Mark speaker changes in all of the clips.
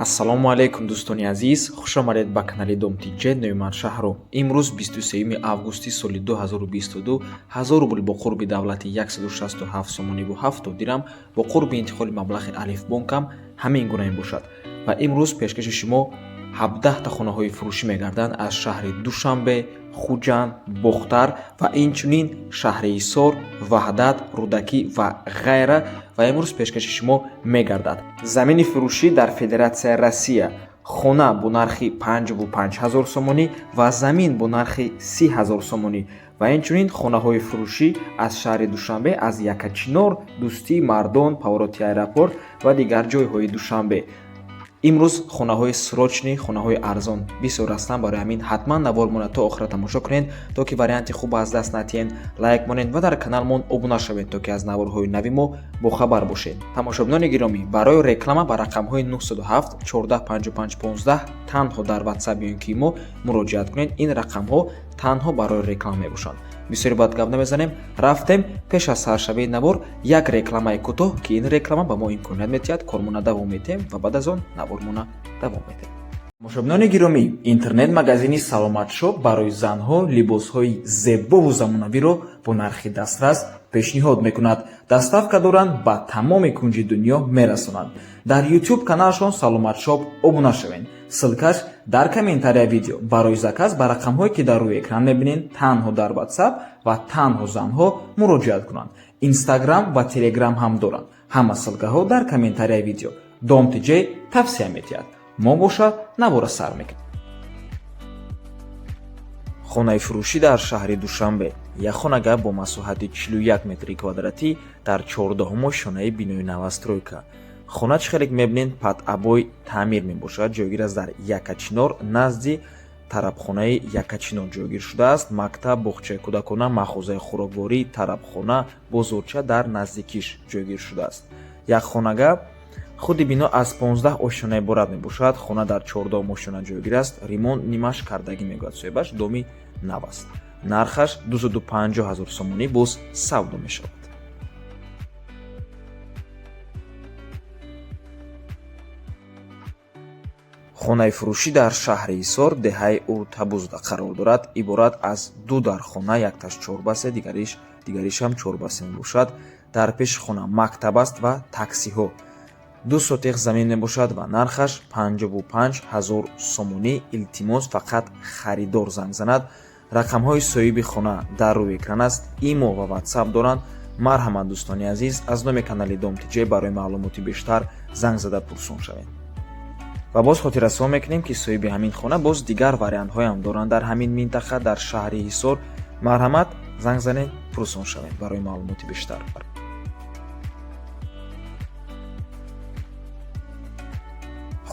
Speaker 1: Ассалому алайкум дӯстони азиз, хушомадед ба канали Домтиҷе Нӯйман шаҳру. Имрӯз 23 августи соли 2022 1000 рубл бо қурби давлати 167 сомонӣ бо 70 дирам бо қурби интиқоли маблағи Алифбонкам ҳамин гуна мебошад. Ва имрӯз пешкаши шумо 17 та хонаҳои фурӯшӣ мегарданд аз шаҳри Душанбе, Хуҷанд, Бохтар ва инчунин шаҳри Ҳисор, Ваҳдат, Рудакӣ ва ғайра ва имрӯз пешкаши шумо мегардад. Замини фурӯшӣ дар Федератсияи Россия хона бо нархи 55 000 сомонӣ ва замин бо нархи 30 000 сомонӣ ва инчунин хонаҳои фурӯшӣ аз шаҳри Душанбе аз Якачинор, Дӯстӣ, Мардон, Павороти аэропорт ва дигар ҷойҳои Душанбе. имрӯз хонаҳои срочни, хонаҳои арзон бисёр ҳастанд. Барои ҳамин ҳатман навормона то охира тамошо кунед, то ки варианти хуб аз даст натиҳед. Лайк монед ва дар каналмон обуна шавед, то ки аз наворҳои нави мо бохабар бошед. Тамошобинони гиромӣ, барои реклама ба рақамҳои 907 14 55 15 танҳо дар WhatsApp ё ин ки мо муроҷиат кунед. Ин рақамҳо танҳо барои реклама мебошанд. бисёри бад гап намезанем, рафтем. Пеш аз саршавии навор як рекламаи кӯтоҳ, ки ин реклама ба мо имконият метиҳад кормона давом медиҳем ва баъд аз он навормона давом медиҳем. Тамошобинони гиромӣ, интернет-магазини Саломат Шоп барои занҳо либосҳои зебову замонавиро бо нархи дастрас пешниҳод мекунад. Доставка доранд, ба тамоми кунҷи дунё мерасонанд. Дар YouTube каналшон Саломат Шоп обуна шавед. Ссилкаш дар комментарияи видео. Барои заказ ба рақамҳое ки дар рӯи экран мебинед, танҳо дар WhatsApp ва танҳо занҳо муроҷиат кунанд. Instagram ва Telegram ҳам доранд. Ҳама ссилкаҳо дар комментарияи видео. Домтиҷе тавсия метиҳад. мо боша навора сар мекунем. хонаи фурӯшӣ дар шаҳри Душанбе. Як хонага бо масоҳати 41 метри квадратӣ дар 14-умо шонаи бинои новостройка. хона чӣ хеле мебинед падъабой таъмир мебошад. ҷойгир аст дар Якачинор, назди тарабхонаи Якачинор ҷойгир шудааст. мактаб, боғчаи кӯдакона, махозаи хӯрокворӣ, тарабхона, бозорча дар наздикиш ҷойгир шудааст. як хонага худи бино аз 15 ошона иборат мебошад. хона дар 14 ошона ҷойгир аст. ремонт нимаш кардагӣ мегӯяд соҳибаш, доми нав аст. нархаш 250 000 сомонӣ боз савдо мешавад. хонаи фурӯшӣ дар шаҳри Ҳисор деҳаи Уртабузда қарор дорад. иборат аз ду дархона, якташ чорбасе, дигариш ҳам чорбасе мебошад. дар пеши хона мактаб аст ва таксиҳо. 2 сотиқ замин мебошад ва нархаш 55 000 сомонӣ. илтимос фақат харидор занг занад. рақамҳои соҳиби хона дар рӯи экран аст. имо ва WhatsApp доранд. марҳамат дӯстони азиз, аз номи канали Домтиҷе барои маълумоти бештар занг зада пурсон шавед. ва боз хотиррасонӣ мекунем ки соҳиби ҳамин хона боз дигар вариантҳоям доранд дар ҳамин минтақа дар шаҳри Ҳисор. марҳамат, занг занед, пурсон шавед барои маълумоти бештар.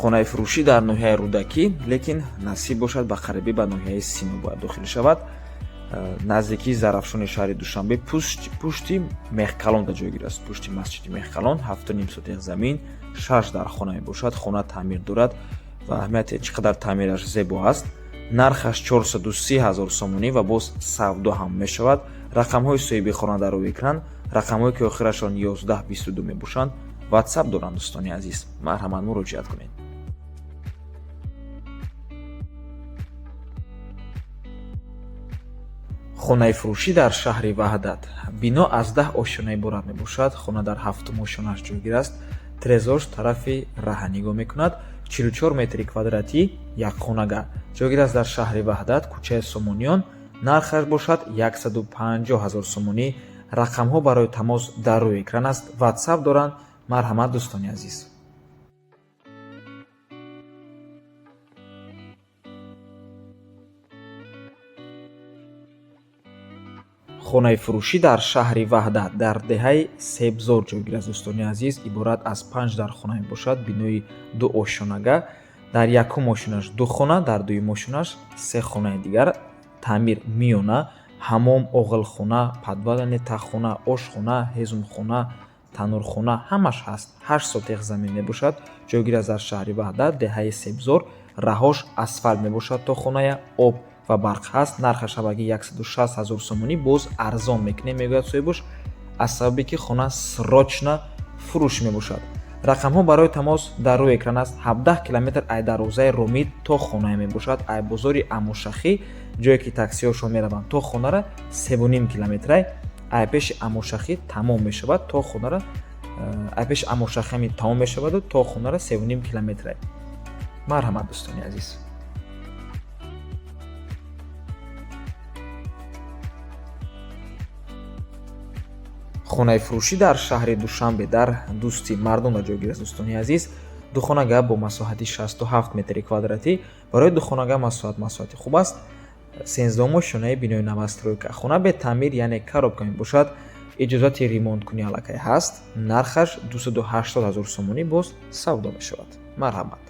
Speaker 1: хонаи фурӯшӣ дар ноҳияи Рудакӣ, лекин насиб бошад ба қарибӣ ба ноҳияи Сино бояд дохил шавад. наздикии Зарафшони шаҳри Душанбе, пушти Меҳкалонда ҷойгир аст. пушти масҷиди Меҳкалон, 7.5 сотиқ замин, 6 дархона мебошад. хона таъмир дорад ва аҳамияте чӣ қадар таъмираш зебо аст. нархаш 430 000 сомонӣ ва боз савдо ҳам мешавад. рақамҳои соҳиби хона дар рӯи экран, рақамҳое ки охирашон 1122 мебошанд. WhatsApp доранд дӯстони азиз. марҳамат, муроҷиат кунед. хонаи фурӯшӣ дар шаҳри Ваҳдат. бино аз 10 ошона иборат мебошад. хона дар 7-ум ошонааш ҷойгир аст. трезорш тарафи раҳа нигоҳ мекунад. 44 метри квадратӣ, як хонага ҷойгир аст дар шаҳри Ваҳдат, кӯчаи Сомониён. нархаш бошад 150 000 сомонӣ. рақамҳо барои тамос дар рӯи экран аст. WhatsApp доранд. марҳамат дӯстони азиз. хонаи фурӯшӣ дар шаҳри Ваҳдат дар деҳаи Себзор ҷойгир аст дӯстони азиз. иборат аз 5 дархона мебошад. бинои 2 ошонага. дар якум ошонаш 2 хона, дар дуюм ошонаш 3 хонаи дигар. таъмир миёна, ҳамом, оғилхона, падвалани таххона, ошхона, ҳезумхона, танурхона ҳамаш ҳаст. 8 сотиқ замин мебошад. ҷойгир аст дар шаҳри Ваҳдат, деҳаи Себзор. раҳош асфальт мебошад то хоная об ва барқ ҳаст. нархи шабаги 160 000 сомонӣ боз арзон мекунем мегӯяд соҳибаш, аз сабабе ки хона срочна фурӯш мебошад. рақамҳо барои тамос дар рӯи экран аст. 17 километр ай дарозаи Ромид то хона мебошад. Ай бозори Амошахӣ ҷое ки таксиҳошо мераванд то хонара 3.5 километрай. ай пеши Амошахӣ тамом мешавад то хонара ай пеши Амошахӣ тамом мешаваду то хонара 3.5 километрай. марҳамат дӯстони азиз. хонаи фурӯшӣ дар шаҳри Душанбе дар дӯсти мардумро ҷойгир аст. дӯстони азиз, духонага бо масоҳати 67 метри квадратӣ. барои духонага масоҳати хуб аст. 13 шонаи бинои новостройка. хона бе таъмир, яъне коробка мебошад. иҷозати ремонткунӣ аллакай ҳаст. нархаш 280 000 сомонӣ боз савдо мешавад. марҳамат.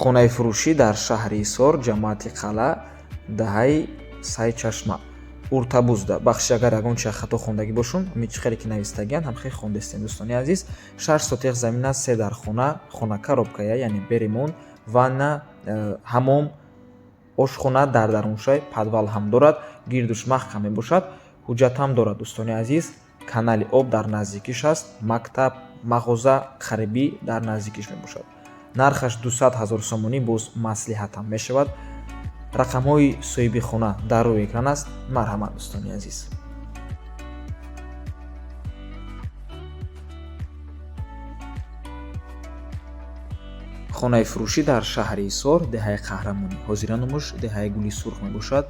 Speaker 1: хонаи фурӯшӣ дар шаҳри Ҳисор, ҷамоати Қалъа, даҳаи Сайчашма, Уртабузда. бахши агар ягон чиз хато хондагӣ бошум, ҳамин хеле ки навистагиан ҳамхеле хондастем. дӯстони азиз, 6 сотиқ замин аст, 3 дар хона коробкая, яъне беремон, ванна, ҳамом, ошхона дар даруншай, подвал ҳам дорад, гирдуш маҳкам мебошад. ҳуҷҷат ҳам дорад. дӯстони азиз, канали об дар наздикиш аст, мактаб, мағоза, қарибӣ дар наздикиш мебошад. нархаш 200 000 сомонӣ боз маслиҳатам мешавад. рақамҳои соҳиби хона дар рӯи экран аст. марҳамат дӯстони азиз. хонаи фурӯшӣ дар шаҳри Ҳисор, деҳаи Қаҳрамонӣ, ҳозиранумуш деҳаи Гули Сурх мебошад.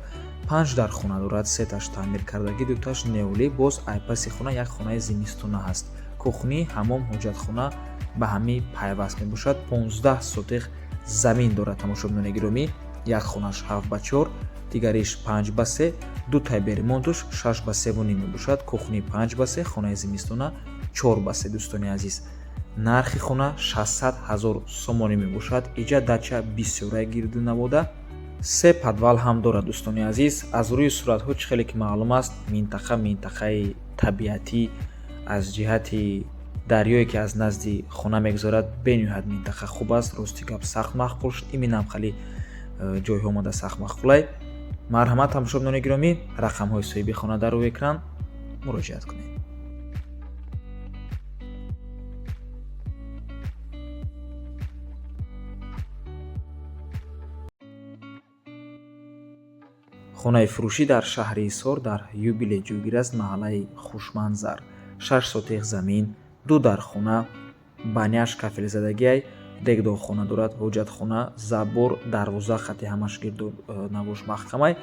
Speaker 1: 5 дар хона дорад, 3 таш таъмир кардагӣ, 2 таш неолӣ. боз айпаси хона як хонаи зимистона ҳаст. кухнӣ, ҳамом, ҳоҷатхона ба ҳамӣ пайваст мебошад. 15 сотиқ замин дорад. тамошобинони гиромӣ, як хонаш 7/4, дигариш 5/3, 2 тай беремон туш 6/3 мебошад. кухнӣ 5/3, хонаи зимистона 4/3. дӯстони азиз, нархи хона 600 000 сомонӣ мебошад. иҷа дача бисёрай гирду навода. 3 подвал ҳам дорад. дӯстони азиз, аз рӯи суратҳо чӣ хеле ки маълум аст, минтақаи табиатӣ, аз ҷиҳати дарёе ки аз назди хона мегузарад, бениҳоят минтақа хуб аст. рости гап сахт мақбул шуд. иминам хали ҷойҳо омада сахт мақбулай. марҳамат тамошобинони гиромӣ, рақамҳои соҳиби хона дар рӯи экран, муроҷиат кунед. хонаи фурӯшӣ дар шаҳри Ҳисор дар Юбиле ҷойгир аст. маҳаллаи Хушманзар, 6 сотиқ замин, 2 дар хона, баняш кафелзадагиай, дегдохона дорад, ҳоҷатхона, забор, дарвоза хати ҳамаш гирду навош маҳкамай,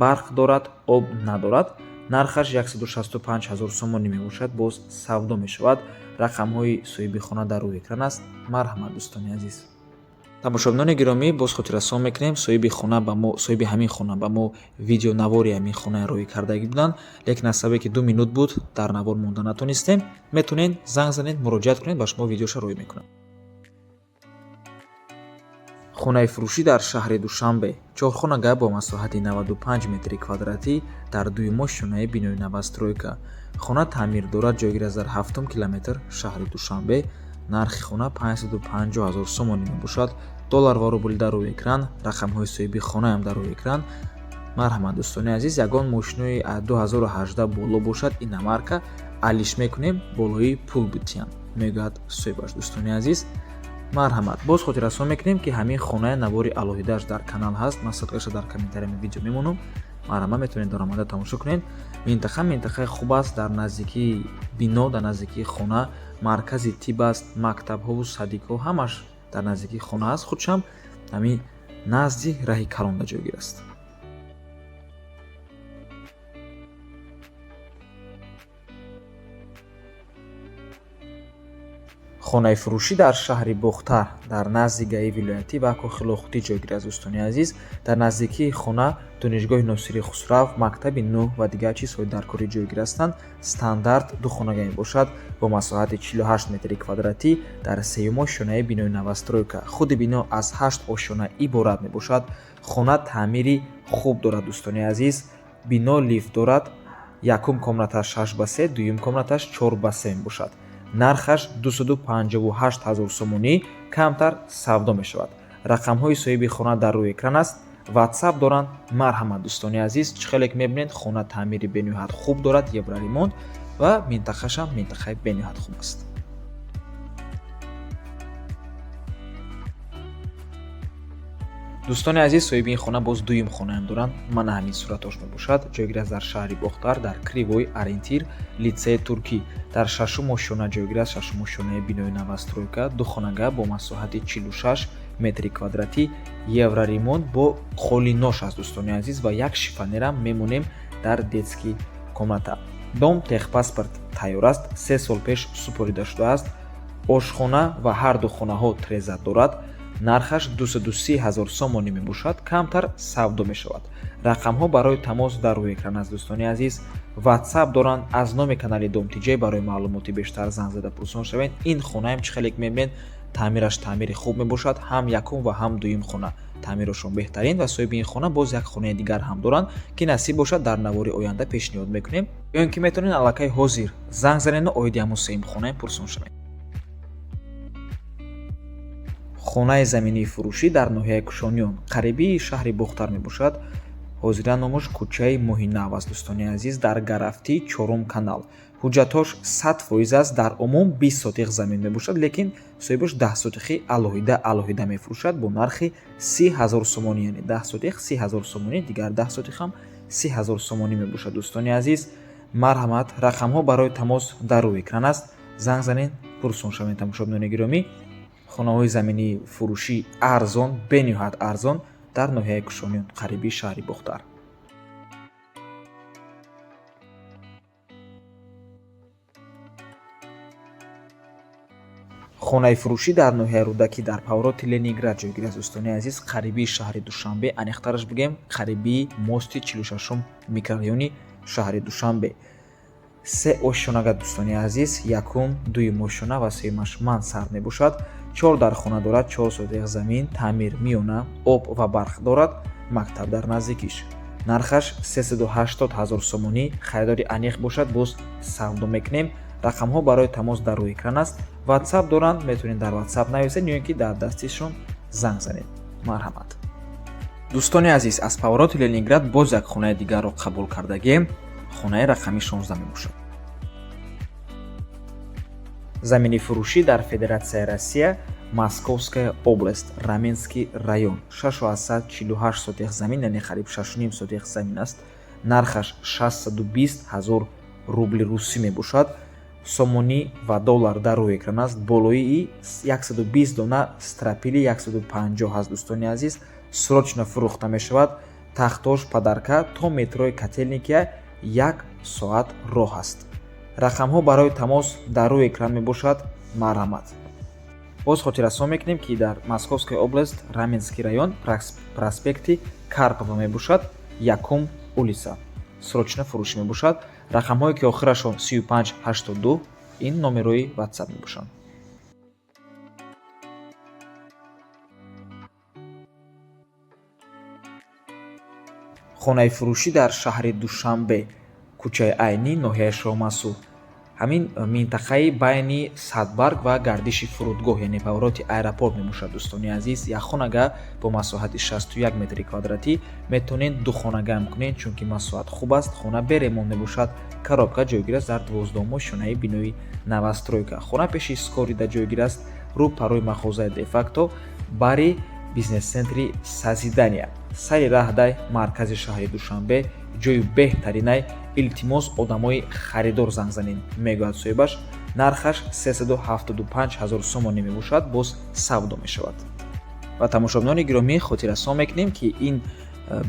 Speaker 1: барқ дорад, об надорад. нархаш 165 000 сомонӣ мебошад. боз савдо мешавад. рақамҳои соҳиби хона дар рӯи экран аст. марҳамат дӯстони азиз. тамошобинони гиромӣ, боз хотиррасон мекунем, соҳиби ҳамин хона ба мо видеонавори ҳамин хона роӣ кардагӣ буданд, лекин аз сабаби ки 2 минут буд дар навор монда натонистем. метавонед занг занед, муроҷиат кунед, ба шумо видеоша роӣ мекунам. хонаи фурӯшӣ дар шаҳри Душанбе, 4 хонага бо масоҳати 95 метри квадратӣ дар 2 шонаи бинои новостройка. хона таъмир дорад, ҷойгир аст дар 7 километр шаҳри Душанбе. нархи хона 550 000 сомонӣ мебошад. доллар ва рубл дар рӯи экран, рақамҳои соҳиби хонаам дар рӯи экран. марҳамат дӯстони азиз, ягон мошинои 2018 боло бошад, ина марка алиш мекунем, болои пул бутиян мегӯяд соҳибаш. дӯстони азиз, марҳамат. боз хотиррасон мекунем ки ҳамин хонаи навори алоҳидааш дар канал ҳаст. ман садқаша дар комментариями видео мемонам. марҳамат, метавонед дар омада тамошо кунед. минтақаи хуб аст, дар наздикии бино, дар наздикии хона, маркази тиб аст, мактабҳову садикҳо ҳамаш дар наздикии хона аст. худшам ҳамин назди раҳи калонда ҷойгир аст. хонаи фурӯшӣ дар шаҳри Бухтар дар назди ГАИ вилоятӣ ва Кохилохутӣ ҷойгир аст. дӯстони азиз, дар наздикии хона донишгоҳи Носири Хусрав, мактаби нӯҳ ва дигар чизҳои даркорӣ ҷойгир ҳастанд. стандарт 2 хонага мебошад бо масоҳати 48 метри квадратӣ дар 3 шонаи бинои новостройка. худи бино аз 8 ошона иборат мебошад. хона таъмири хуб дорад. дӯстони азиз, бино лифт дорад. якум комнаташ 6/3, дуюм комнаташ 4/3 мебошад. нархаш 258 000 сомонӣ камтар савдо мешавад. рақамҳои соҳиби хона дар рӯи экран аст. ватсап доранд. Марҳамат дӯстони азиз, чӣ хеле мебинед хона таъмири бениҳоят хуб дорад, евроремонт ва минтақашам минтақаи бениҳоят хуб аст. дӯстони азиз, соҳиби ин хона боз дуюм хонаам доранд. Мана ҳамин суратош мебошад. Ҷойгир аст дар шаҳри Бохтар, дар Кривой, Орентир, Литсеи Туркӣ. Дар шашум ошёна ҷойгир аст. Шашум ошёнаи бинои новостройка, духонага бо масоҳати 46 метри квадратӣ, евроремонт бо қолинош аст дӯстони азиз ва як шифонерам мемонем дар детский комната. Дом техпаспорт тайёр аст. 3 сол пеш супорида шудааст. Ошхона ва ҳарду хонаҳо треза дорад. нархаш 230 000 сомонӣ мебошад, камтар савдо мешавад. рақамҳо барои тамос дар рӯи экран аст дӯстони азиз. ватсап доранд. аз номи канали Домтиҷей барои маълумоти бештар занг зада пурсон шавед. ин хонаам чӣ хеле мебинед таъмираш таъмири хуб мебошад. ҳам якум ва ҳам дуюм хона таъмирошон беҳтарин ва соҳиби ин хона боз як хонаи дигар ҳам доранд ки насиб бошад дар навори оянда пешниҳод мекунем ё ин ки метавонед аллакай ҳозир занг занену оиди ҳамун сеюм хонаам пурсон шавед. хонаи заминии фурӯшӣ дар ноҳияи Кушониён қарибии шаҳри Бохтар мебошад. ҳозиран номуш кӯчаи Моҳинав аст дӯстони азиз, дар Гарафтӣ 4 канал. ҳуҷҷатош 100% аст. дар умум 20 сотиқ замин мебошад, лекин соҳибаш 10 сотиқи алоҳида мефурӯшад бо нархи 30 000 сомонӣ, яъне 10 сотиқ 30 000 сомонӣ, дигар 10 сотиқам 30 000 сомонӣ мебошад дӯстони азиз. марҳамат, рақамҳо барои тамос дар рӯи экран аст. занг занед, пурсон шавед тамошобинони гиромӣ. хонаҳои заминии фурӯшӣ арзон, бениҳоят арзон дар ноҳияи Кушониён, қарибии шаҳри Бохтар. хонаи фурӯшӣ дар ноҳияи Рудакӣ дар павроти Ленинград ҷойгир аст дӯстони азиз, қарибии шаҳри Душанбе, аниқтараш бигем қарибии мости 46 микрорайони шаҳри Душанбе. 3 ошшонага дӯстони азиз, якум, дуюм ошшона ва сеюмаш мансард мебошад. 4 дар хона дорад, 4 сотиқ замин, таъмир миёна, об ва барқ дорад, мактаб дар наздикиш. нархаш 380 000 сомонӣ, харидори аниқ бошад боз савдо мекунем. рақамҳо барои тамос дар рӯи экран аст. ватсап доранд, метавонед дар ватсап нависед ё ин ки дар дастишон занг занед. марҳамат. дӯстони азиз, аз павроти Ленинград боз як хонаи дигарро қабул кардагем. хонаи рақами 16 мебошад. замини фурӯшӣ дар Федератсияи Россия, Московская область, Раменский район. 648 сотиқ замин, яъне қариб 6.5 сотиқ замин аст. нархаш 620 000 рубли русӣ мебошад. сомонӣ ва доллар дар рӯи экран аст. болоии 120 дона страпили 150 аст дӯстони азиз. срочно фурӯхта мешавад. тахтош падарка то метрои Котельникия 1 соат роҳ аст. рақамҳо барои тамос дар рӯи экран мебошад. марҳамат. боз хотиррасон мекунем ки дар Московская област, Раменский район, проспекти Карпова мебошад, якум улица. срочно фурӯшӣ мебошад. рақамҳое ки охирашон 3582 ин номерои ватсап мебошанд. хонаи фурӯшӣ дар шаҳри Душанбе, кӯчаи Айнӣ, ноҳияи Шоҳмасуд. ҳамин минтақаи байни Садбарг ва гардиши фурудгоҳ, яъне павроти аэропорт мебошад дӯстони азиз. як хонага бо масоҳати 61 метри квадратӣ, метавонед духонагаам кунед, чунки масоҳат хуб аст. хона беремонт мебошад. коробка ҷойгир аст дар 12 ошшонаи бинои новостройка. хона пеши скорида ҷойгир аст, рӯ парои махозаи дефакто, бари бизнес-центри Сазидания. сайри раҳдай маркази шаҳри Душанбе, ҷойи беҳтаринай. илтимос одамои харидор занг занед, мегӯяд соҳибаш. нархаш 375 000 сомонӣ мебошад, боз савдо мешавад. ва тамошобинони гиромӣ, хотиррасон мекунем ки ин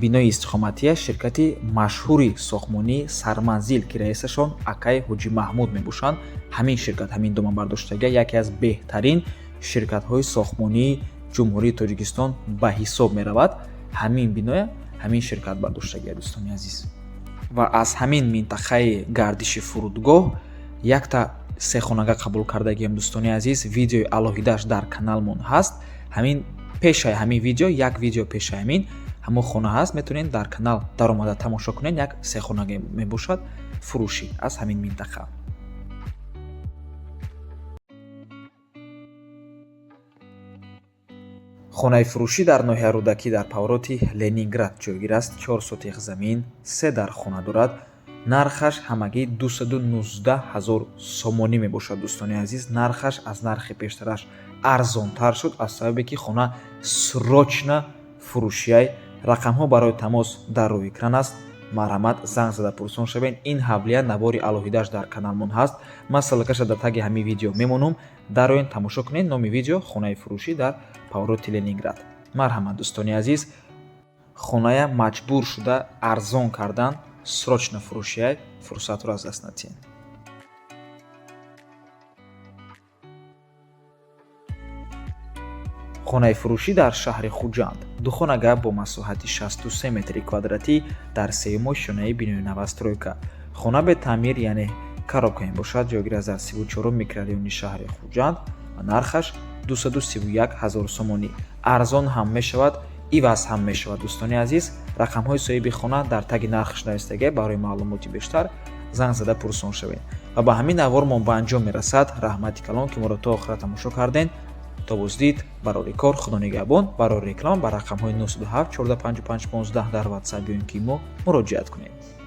Speaker 1: бинои истиқоматия ширкати машҳури сохтмонӣ Сарманзил ки раисашон акаи Ҳоҷи Маҳмуд мебошанд. ҳамин ширкат, ҳамин доманбардоштага яке аз беҳтарин ширкатҳои сохтмонии ҷумҳурии Тоҷикистон ба ҳисоб меравад. ҳамин биноя ҳамин ширкат бардоштагия дӯстони азиз. ва аз ҳамин минтақаи гардиши фурудгоҳ якта сехонага қабул кардагием дӯстони азиз. видеои алоҳидааш дар каналмон ҳаст. ҳамин пешаи ҳамин видео, як видео пешаи ҳамин ҳамон хона ҳаст. метавонед дар канал даромада тамошо кунед. як сехонага мебошад фурӯшӣ аз ҳамин минтақа. хонаи фурӯшӣ дар ноҳияи рӯдакӣ дар павроти Ленинград ҷойгир аст. 4 сотих замин, 3 дар хона дорад. нархаш ҳамагӣ 219 000 сомонӣ мебошад. дӯстони азиз, нархаш аз нархи пештараш арзонтар шуд аз сабабе ки хона срочна фурӯшиай. рақамҳо барои тамос дар рӯи экран аст. марҳамат, занг зада пурсон шавед. ин ҳавлия навори алоҳидааш дар каналмон ҳаст. ман ссилкаша дар таги ҳамин видео мемонам. дароин тамошо кунед. номи видео хонаи фурӯшӣ дар павроти Ленинград. марҳамат дӯстони азиз, хоная маҷбур шуда арзон кардан. срочна фурӯшиай, фурсатро аз даст надиҳед. хонаи фурӯшӣ дар шаҳри Хуҷанд. духонага бо масоҳати 63 метри квадратӣ дар сеюмо шонаи бинои новостройка. хона бе таъмир, яъне коробка мебошад. ҷойгир аст дар 34 микрорайони шаҳри Хуҷанд ва нархаш 231 000 сомонӣ. арзон ҳам мешавад, иваз ҳам мешавад. дӯстони азиз, рақамҳои соҳиби хона дар таги нархаш навистага. барои маълумоти бештар занг зада пурсон шавед. ва ба ҳамин навормон ба анҷом мерасад. раҳмати калон ки моро то охира тамошо карден. то боздид. барори кор худо нигаҳбон. барори реклама ба рақамҳои 907 455 15 дар WhatsApp ё ин ки мо муроҷиат кунед.